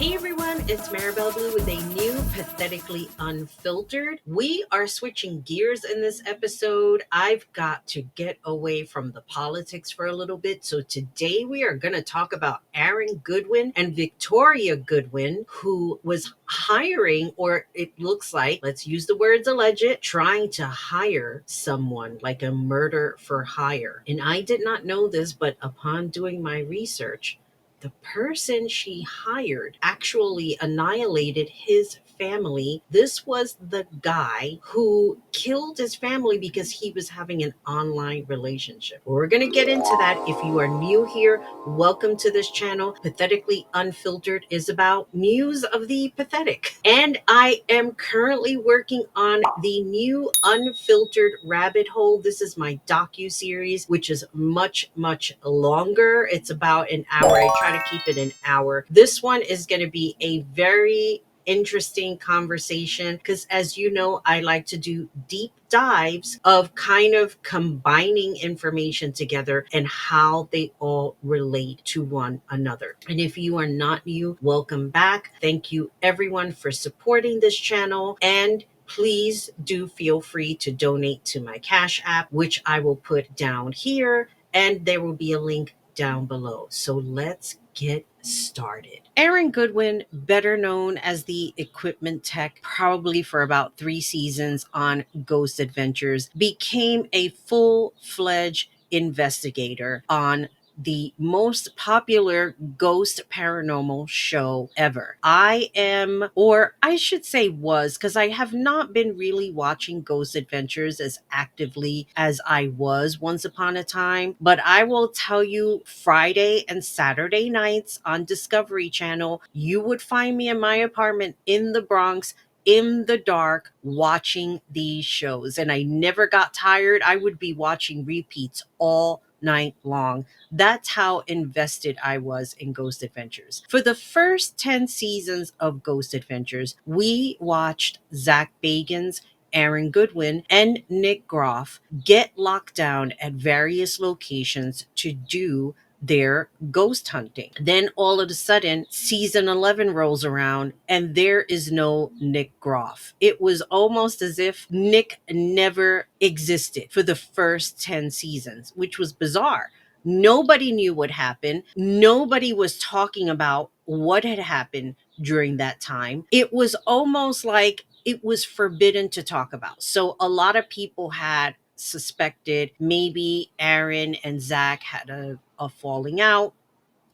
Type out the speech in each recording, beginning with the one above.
Hey everyone, it's Maribel Blue with a new Pathetically Unfiltered. We are switching gears in this episode. I've got to get away from the politics for a little bit. So today we are going to talk about Aaron Goodwin and Victoria Goodwin, who was hiring, or it looks like, let's use the words alleged, trying to hire someone like a murder for hire. And I did not know this, but upon doing my research, the person she hired actually annihilated his family. This was the guy who killed his family because he was having an online relationship. We're going to get into that. If you are new here, welcome to this channel. Pathetically Unfiltered is about news of the pathetic. And I am currently working on the new Unfiltered Rabbit Hole. This is my docu-series, which is much, much longer. It's about an hour. I try to keep it an hour. This one is going to be a very interesting conversation because, as you know, I like to do deep dives of kind of combining information together and how they all relate to one another. And if you are not new, welcome back. Thank you everyone for supporting this channel, and please do feel free to donate to my Cash App, which I will put down here, and there will be a link down below. So let's get started. Aaron Goodwin, better known as the equipment tech, probably for about 3 seasons on Ghost Adventures, became a full-fledged investigator on the most popular ghost paranormal show ever. I am, or I should say was, because I have not been really watching Ghost Adventures as actively as I was once upon a time, but I will tell you, Friday and Saturday nights on Discovery Channel, you would find me in my apartment in the Bronx in the dark watching these shows, and I never got tired. I would be watching repeats all night long. That's how invested I was in Ghost Adventures. For the first 10 seasons of Ghost Adventures, we watched Zach Bagans, Aaron Goodwin, and Nick Groff get locked down at various locations to do their ghost hunting. Then all of a sudden, season 11 rolls around and there is no Nick Groff. It was almost as if Nick never existed for the first 10 seasons, which was bizarre. Nobody knew what happened. Nobody was talking about what had happened during that time. It was almost like it was forbidden to talk about. So a lot of people had suspected maybe Aaron and Zach had a falling out.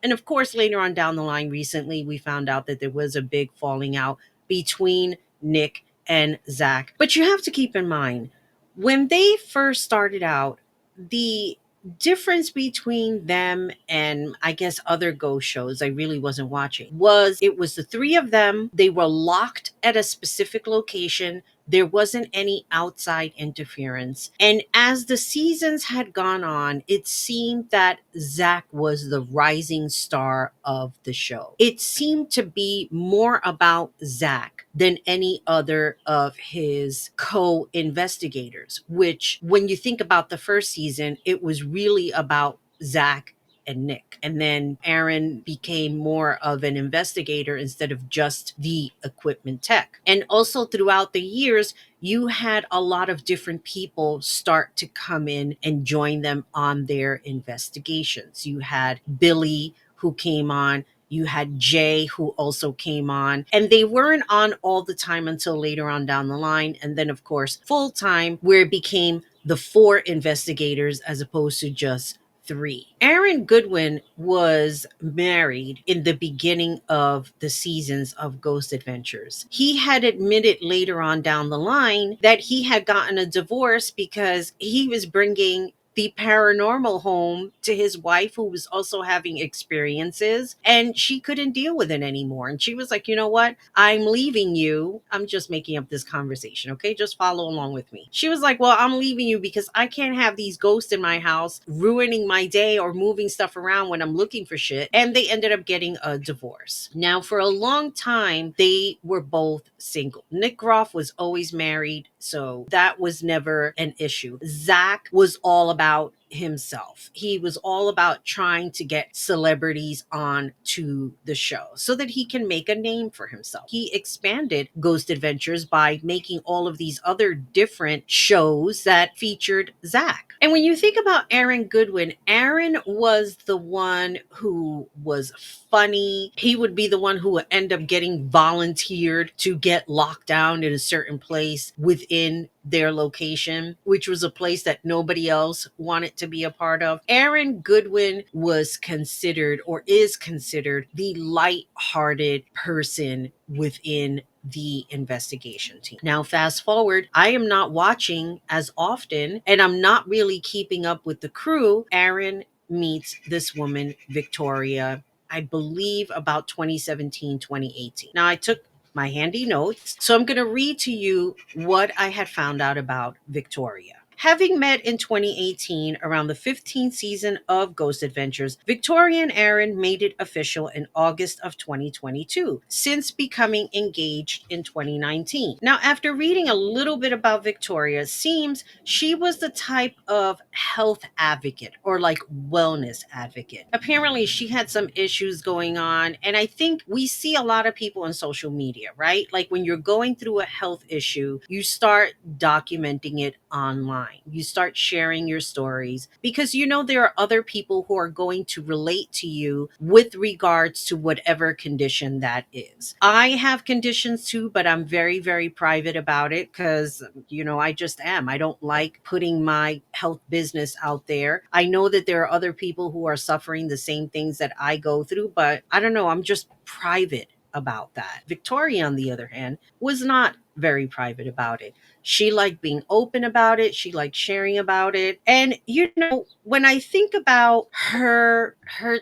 And of course, later on down the line, recently, we found out that there was a big falling out between Nick and Zach. But you have to keep in mind, when they first started out, the difference between them and I guess other ghost shows I really wasn't watching was it was the three of them. They were locked at a specific location. There wasn't any outside interference. And as the seasons had gone on, it seemed that Zach was the rising star of the show. It seemed to be more about Zach than any other of his co-investigators, which when you think about the first season, it was really about Zach and Nick. And then Aaron became more of an investigator instead of just the equipment tech. And also throughout the years, you had a lot of different people start to come in and join them on their investigations. You had Billy, who came on. You had Jay, who also came on, and they weren't on all the time until later on down the line. And then, of course, full time, where it became the 4 investigators as opposed to just 3. Aaron Goodwin was married in the beginning of the seasons of Ghost Adventures. He had admitted later on down the line that he had gotten a divorce because he was bringing the paranormal home to his wife, who was also having experiences, and she couldn't deal with it anymore. And she was like, you know what? I'm leaving you. I'm just making up this conversation, okay? Just follow along with me. She was like, well, I'm leaving you because I can't have these ghosts in my house ruining my day or moving stuff around when I'm looking for shit. And they ended up getting a divorce. Now, for a long time, they were both single. Nick Groff was always married, so that was never an issue. Zach was all about himself. He was all about trying to get celebrities on to the show so that he can make a name for himself. He expanded Ghost Adventures by making all of these other different shows that featured Zach. And when you think about Aaron Goodwin, Aaron was the one who was funny. He would be the one who would end up getting volunteered to get locked down in a certain place within their location, which was a place that nobody else wanted to be a part of. Aaron Goodwin was considered, or is considered, the light-hearted person within the investigation team. Now, fast forward, I am not watching as often, and I'm not really keeping up with the crew. Aaron meets this woman, Victoria, I believe about 2017, 2018. Now, I took my handy notes. So I'm going to read to you what I had found out about Victoria. Having met in 2018 around the 15th season of Ghost Adventures, Victoria and Aaron made it official in August of 2022, since becoming engaged in 2019. Now, after reading a little bit about Victoria, it seems she was the type of health advocate or like wellness advocate. Apparently, she had some issues going on, and I think we see a lot of people on social media, right? Like when you're going through a health issue, you start documenting it online. You start sharing your stories because you know there are other people who are going to relate to you with regards to whatever condition that is. I have conditions too, but I'm very, very private about it because, I just am. I don't like putting my health business out there. I know that there are other people who are suffering the same things that I go through, but I don't know. I'm just private about that. Victoria, on the other hand, was not very private about it. She liked being open about it. She liked sharing about it. And when I think about her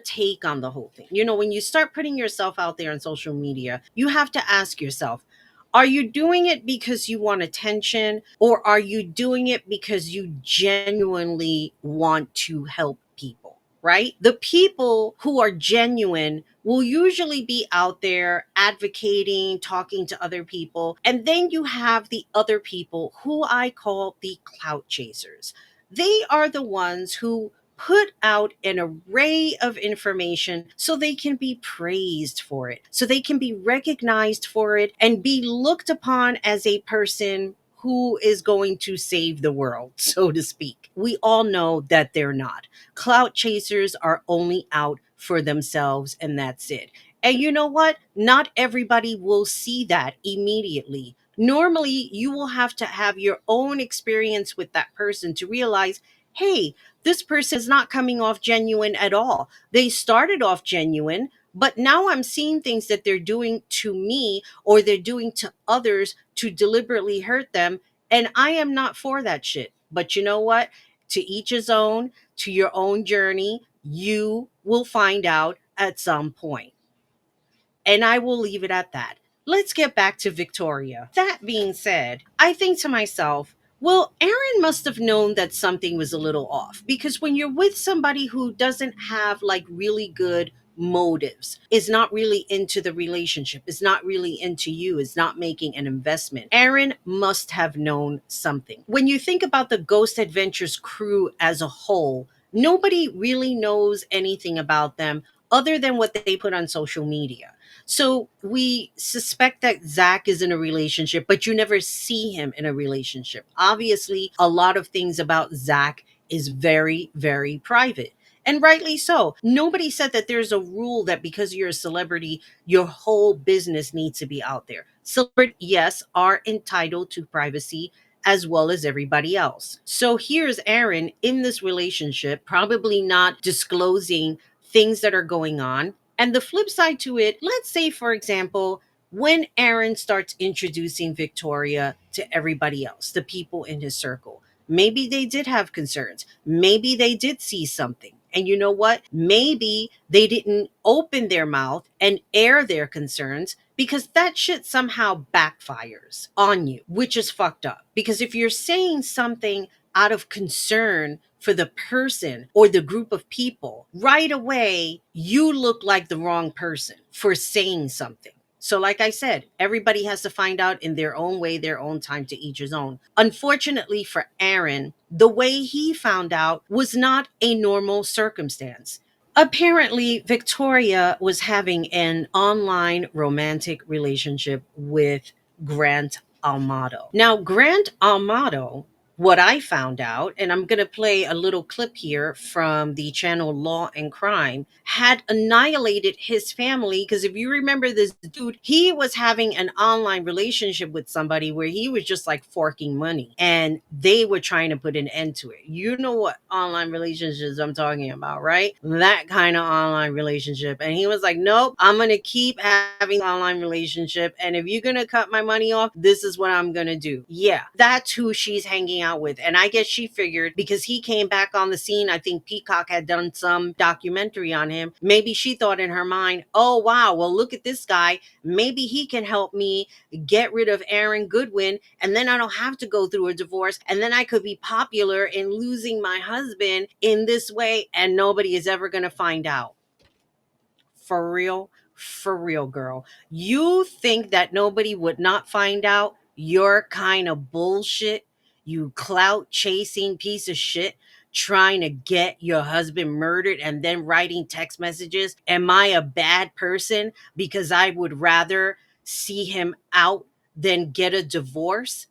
take on the whole thing, when you start putting yourself out there on social media, you have to ask yourself, are you doing it because you want attention, or are you doing it because you genuinely want to help people? Right? The people who are genuine will usually be out there advocating, talking to other people. And then you have the other people who I call the clout chasers. They are the ones who put out an array of information so they can be praised for it, so they can be recognized for it and be looked upon as a person who is going to save the world, so to speak. We all know that they're not. Clout chasers are only out for themselves, and that's it. And you know what? Not everybody will see that immediately. Normally, you will have to have your own experience with that person to realize, hey, this person is not coming off genuine at all. They started off genuine, but now I'm seeing things that they're doing to me or they're doing to others to deliberately hurt them. And I am not for that shit. But you know what? To each his own, to your own journey, you will find out at some point. And I will leave it at that. Let's get back to Victoria. That being said, I think to myself, well, Aaron must have known that something was a little off because when you're with somebody who doesn't have like really good motives, is not really into the relationship, is not really into you, is not making an investment, Aaron must have known something. When you think about the Ghost Adventures crew as a whole, nobody really knows anything about them other than what they put on social media. So we suspect that Zach is in a relationship, but you never see him in a relationship. Obviously, a lot of things about Zach is very, very private. And rightly so. Nobody said that there's a rule that because you're a celebrity, your whole business needs to be out there. Celebrities, yes, are entitled to privacy as well as everybody else. So here's Aaron in this relationship, probably not disclosing things that are going on. And the flip side to it, let's say, for example, when Aaron starts introducing Victoria to everybody else, the people in his circle, maybe they did have concerns. Maybe they did see something. And you know what? Maybe they didn't open their mouth and air their concerns because that shit somehow backfires on you, which is fucked up. Because if you're saying something out of concern for the person or the group of people, right away, you look like the wrong person for saying something. So, like I said, everybody has to find out in their own way, their own time, to each his own. Unfortunately for Aaron, the way he found out was not a normal circumstance. Apparently, Victoria was having an online romantic relationship with Grant Almato. Now, Grant Almato, what I found out, and I'm going to play a little clip here from the channel Law and Crime, had annihilated his family. Because if you remember this dude, he was having an online relationship with somebody where he was just like forking money and they were trying to put an end to it. You know what online relationships I'm talking about, right? That kind of online relationship. And he was like, nope, I'm going to keep having online relationship. And if you're going to cut my money off, this is what I'm going to do. Yeah, that's who she's hanging out with. And I guess she figured because he came back on the scene, I think Peacock had done some documentary on him. Maybe she thought in her mind, oh, wow, well, look at this guy. Maybe he can help me get rid of Aaron Goodwin. And then I don't have to go through a divorce. And then I could be popular in losing my husband in this way. And nobody is ever going to find out. For real? For real, girl. You think that nobody would not find out your kind of bullshit? You clout chasing piece of shit trying to get your husband murdered and then writing text messages. Am I a bad person because I would rather see him out than get a divorce?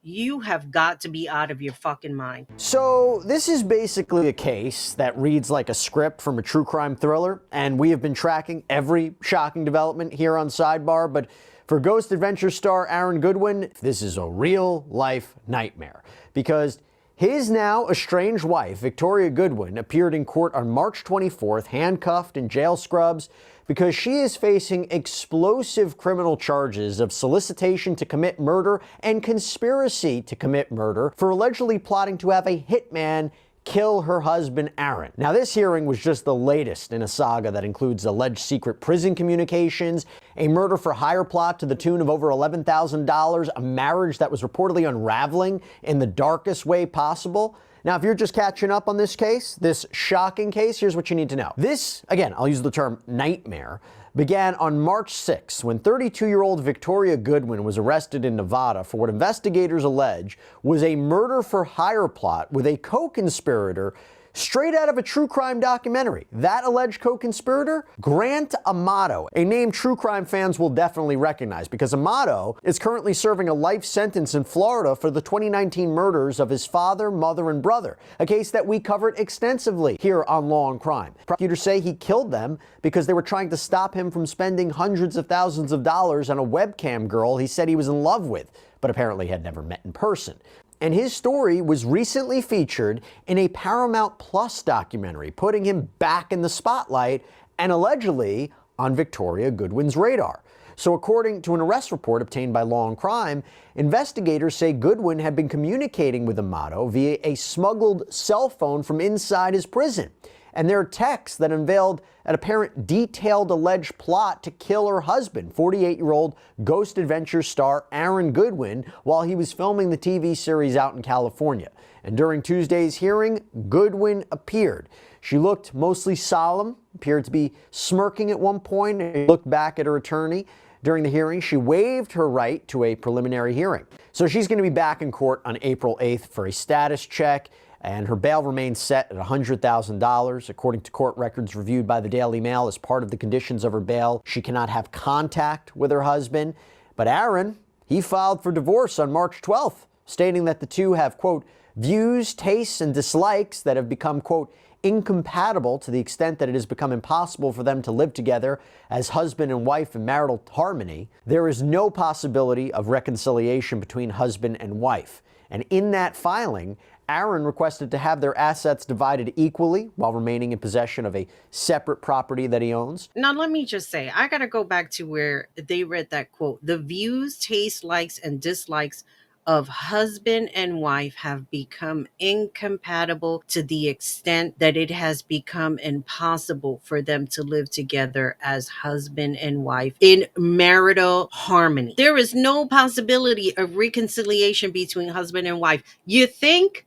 You have got to be out of your fucking mind. So this is basically a case that reads like a script from a true crime thriller, and we have been tracking every shocking development here on Sidebar, but for Ghost Adventure star Aaron Goodwin, this is a real life nightmare, because his now estranged wife, Victoria Goodwin, appeared in court on March 24th, handcuffed in jail scrubs, because she is facing explosive criminal charges of solicitation to commit murder and conspiracy to commit murder for allegedly plotting to have a hitman kill her husband, Aaron. Now, this hearing was just the latest in a saga that includes alleged secret prison communications, a murder for hire plot to the tune of over $11,000, a marriage that was reportedly unraveling in the darkest way possible. Now, if you're just catching up on this case, this shocking case, here's what you need to know. This, again, I'll use the term nightmare, began on March 6th when 32-year-old Victoria Goodwin was arrested in Nevada for what investigators allege was a murder for hire plot with a co-conspirator straight out of a true crime documentary. That alleged co-conspirator? Grant Amato, a name true crime fans will definitely recognize because Amato is currently serving a life sentence in Florida for the 2019 murders of his father, mother, and brother, a case that we covered extensively here on Law and Crime. Prosecutors say he killed them because they were trying to stop him from spending hundreds of thousands of dollars on a webcam girl he said he was in love with, but apparently had never met in person. And his story was recently featured in a Paramount Plus documentary, putting him back in the spotlight and allegedly on Victoria Goodwin's radar. So according to an arrest report obtained by Law and Crime, investigators say Goodwin had been communicating with Amato via a smuggled cell phone from inside his prison. And there are texts that unveiled an apparent detailed alleged plot to kill her husband, 48-year-old Ghost Adventure star Aaron Goodwin, while he was filming the TV series out in California. And during Tuesday's hearing, Goodwin appeared. She looked mostly solemn, appeared to be smirking at one point, and looked back at her attorney. During the hearing, she waived her right to a preliminary hearing. So she's going to be back in court on April 8th for a status check, and her bail remains set at $100,000. According to court records reviewed by the Daily Mail, as part of the conditions of her bail, she cannot have contact with her husband. But Aaron, he filed for divorce on March 12th, stating that the two have, quote, views, tastes, and dislikes that have become, quote, incompatible to the extent that it has become impossible for them to live together as husband and wife in marital harmony. There is no possibility of reconciliation between husband and wife. And in that filing, Aaron requested to have their assets divided equally while remaining in possession of a separate property that he owns. Now, let me just say, I got to go back to where they read that quote. The views, tastes, likes, and dislikes of husband and wife have become incompatible to the extent that it has become impossible for them to live together as husband and wife in marital harmony. There is no possibility of reconciliation between husband and wife. You think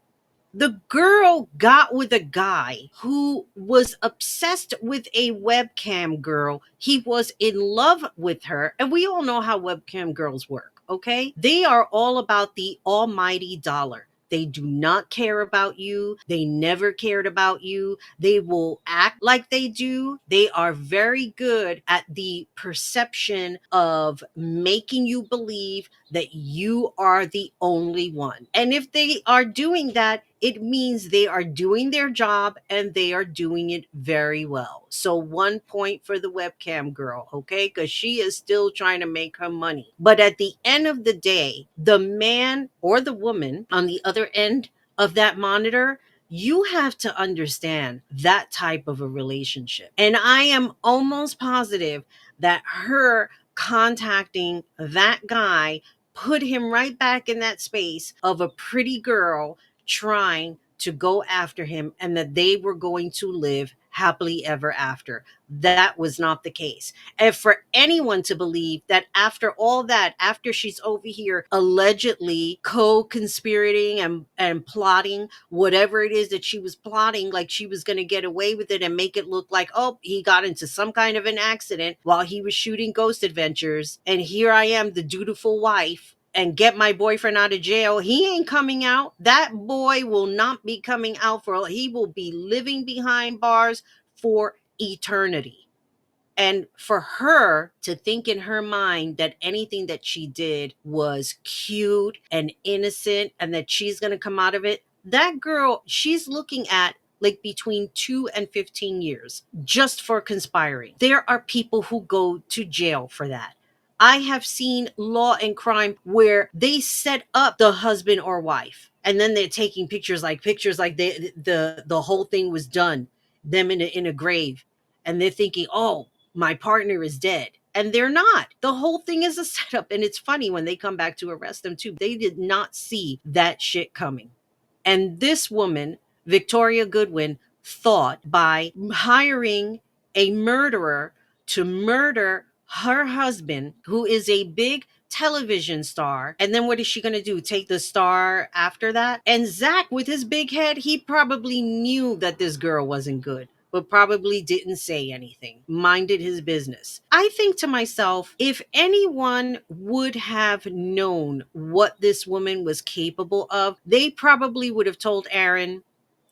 The girl got with a guy who was obsessed with a webcam girl. He was in love with her. And we all know how webcam girls work, okay? They are all about the almighty dollar. They do not care about you. They never cared about you. They will act like they do. They are very good at the perception of making you believe that you are the only one. And if they are doing that, it means they are doing their job and they are doing it very well. So 1 point for the webcam girl, okay? Because she is still trying to make her money. But at the end of the day, the man or the woman on the other end of that monitor, you have to understand that type of a relationship. And I am almost positive that her contacting that guy put him right back in that space of a pretty girl trying to go after him, and that they were going to live happily ever after. That was not the case. And for anyone to believe that after all that, after she's over here allegedly co-conspirating and plotting whatever it is that she was plotting, like she was going to get away with it and make it look like, oh, he got into some kind of an accident while he was shooting Ghost Adventures, and here I am, the dutiful wife, and get my boyfriend out of jail. He ain't coming out. That boy will not be coming out he will be living behind bars for eternity. And for her to think in her mind that anything that she did was cute and innocent and that she's going to come out of it, that girl, she's looking at like between 2 and 15 years just for conspiring. There are people who go to jail for that. I have seen Law and Crime where they set up the husband or wife, and then they're taking pictures like the whole thing was done, them in a grave, and they're thinking, oh, my partner is dead. And they're not. The whole thing is a setup. And it's funny when they come back to arrest them too. They did not see that shit coming. And this woman, Victoria Goodwin, thought by hiring a murderer to murder her husband, who is a big television star. And then what is she going to do? Take the star after that? And Zach, with his big head, he probably knew that this girl wasn't good, but probably didn't say anything, minded his business. I think to myself, if anyone would have known what this woman was capable of, they probably would have told Aaron,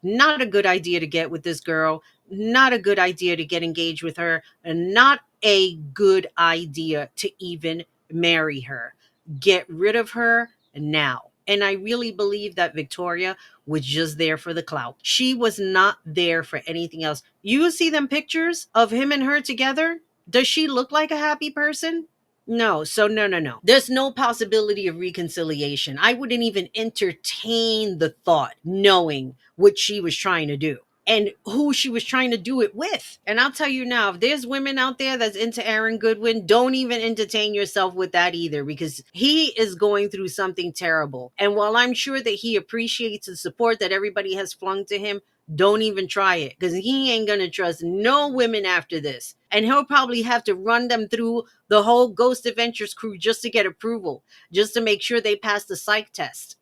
not a good idea to get with this girl, not a good idea to get engaged with her, and not a good idea to even marry her. Get rid of her now. And I really believe that Victoria was just there for the clout. She was not there for anything else. You see them pictures of him and her together? Does she look like a happy person? No. So no. There's no possibility of reconciliation. I wouldn't even entertain the thought, knowing what she was trying to do and who she was trying to do it with. And I'll tell you now, if there's women out there that's into Aaron Goodwin, don't even entertain yourself with that either, because he is going through something terrible. And while I'm sure that he appreciates the support that everybody has flung to him, don't even try it, because he ain't gonna trust no women after this. And he'll probably have to run them through the whole Ghost Adventures crew just to get approval, just to make sure they pass the psych test.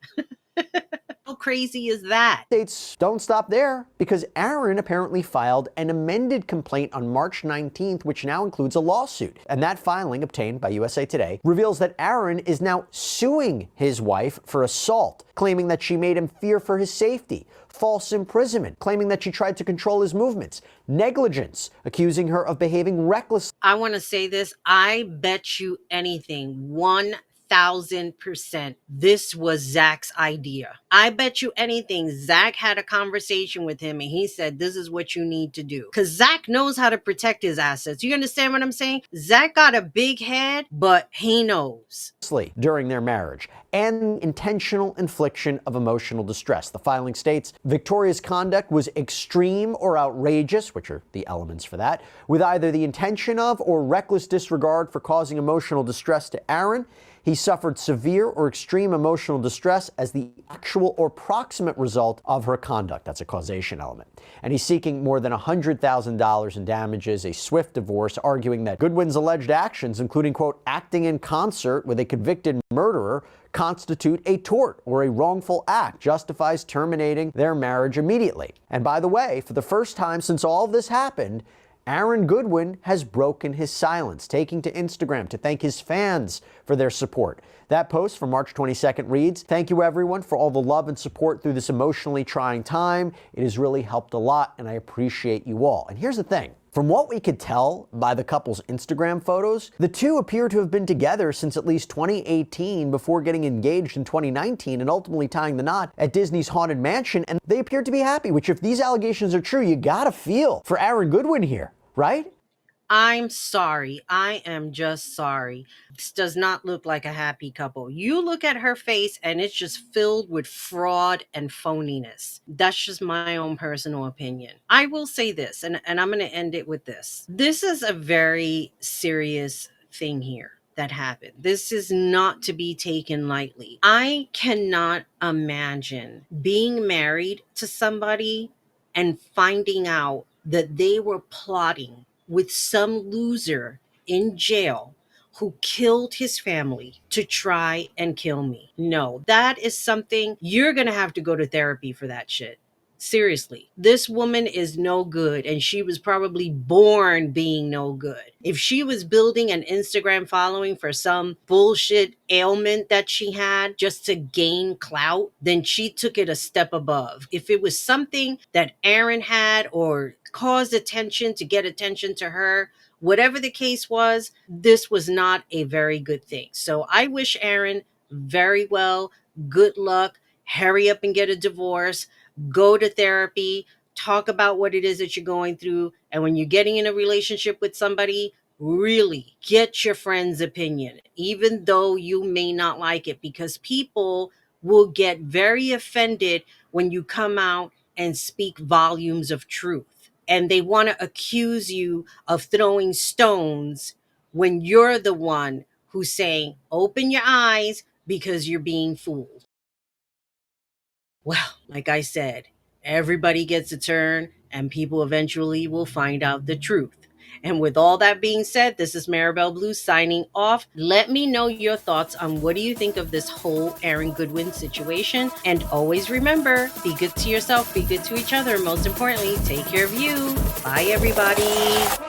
How crazy is that? States don't stop there, because Aaron apparently filed an amended complaint on March 19th, which now includes a lawsuit. And that filing, obtained by USA Today, reveals that Aaron is now suing his wife for assault, claiming that she made him fear for his safety, false imprisonment, claiming that she tried to control his movements, negligence, accusing her of behaving recklessly. I want to say this. I bet you anything, 1,000%, this was Zach's idea. I bet you anything, Zach had a conversation with him and he said, this is what you need to do. Because Zach knows how to protect his assets. You understand what I'm saying? Zach got a big head, but he knows. During their marriage, and intentional infliction of emotional distress. The filing states Victoria's conduct was extreme or outrageous, which are the elements for that, with either the intention of or reckless disregard for causing emotional distress to Aaron. he suffered severe or extreme emotional distress as the actual or proximate result of her conduct. That's a causation element. And he's seeking more than $100,000 in damages, a swift divorce, arguing that Goodwin's alleged actions, including, quote, acting in concert with a convicted murderer, constitute a tort or a wrongful act, justifies terminating their marriage immediately. And by the way, for the first time since all of this happened, Aaron Goodwin has broken his silence, taking to Instagram to thank his fans for their support. That post from March 22nd reads, "Thank you everyone for all the love and support through this emotionally trying time. It has really helped a lot and I appreciate you all." And here's the thing. From what we could tell by the couple's Instagram photos, the two appear to have been together since at least 2018 before getting engaged in 2019 and ultimately tying the knot at Disney's Haunted Mansion, and they appear to be happy, which if these allegations are true, you gotta feel for Aaron Goodwin here, right? I'm sorry. I am just sorry. This does not look like a happy couple. You look at her face and it's just filled with fraud and phoniness. That's just my own personal opinion. I will say this, and I'm going to end it with this. This is a very serious thing here that happened. This is not to be taken lightly. I cannot imagine being married to somebody and finding out that they were plotting with some loser in jail who killed his family to try and kill me. No, that is something you're going to have to go to therapy for that shit. Seriously, this woman is no good and she was probably born being no good. If she was building an Instagram following for some bullshit ailment that she had just to gain clout, then she took it a step above. If it was something that Aaron had or caused attention to get attention to her, whatever the case was, this was not a very good thing. So I wish Aaron very well, good luck, hurry up and get a divorce. Go to therapy, talk about what it is that you're going through. And when you're getting in a relationship with somebody, really get your friend's opinion, even though you may not like it, because people will get very offended when you come out and speak volumes of truth. And they want to accuse you of throwing stones when you're the one who's saying, open your eyes because you're being fooled. Well, like I said, everybody gets a turn and people eventually will find out the truth. And with all that being said, this is Maribel Blue signing off. Let me know your thoughts on what do you think of this whole Aaron Goodwin situation. And always remember, be good to yourself, be good to each other. Most importantly, take care of you. Bye, everybody.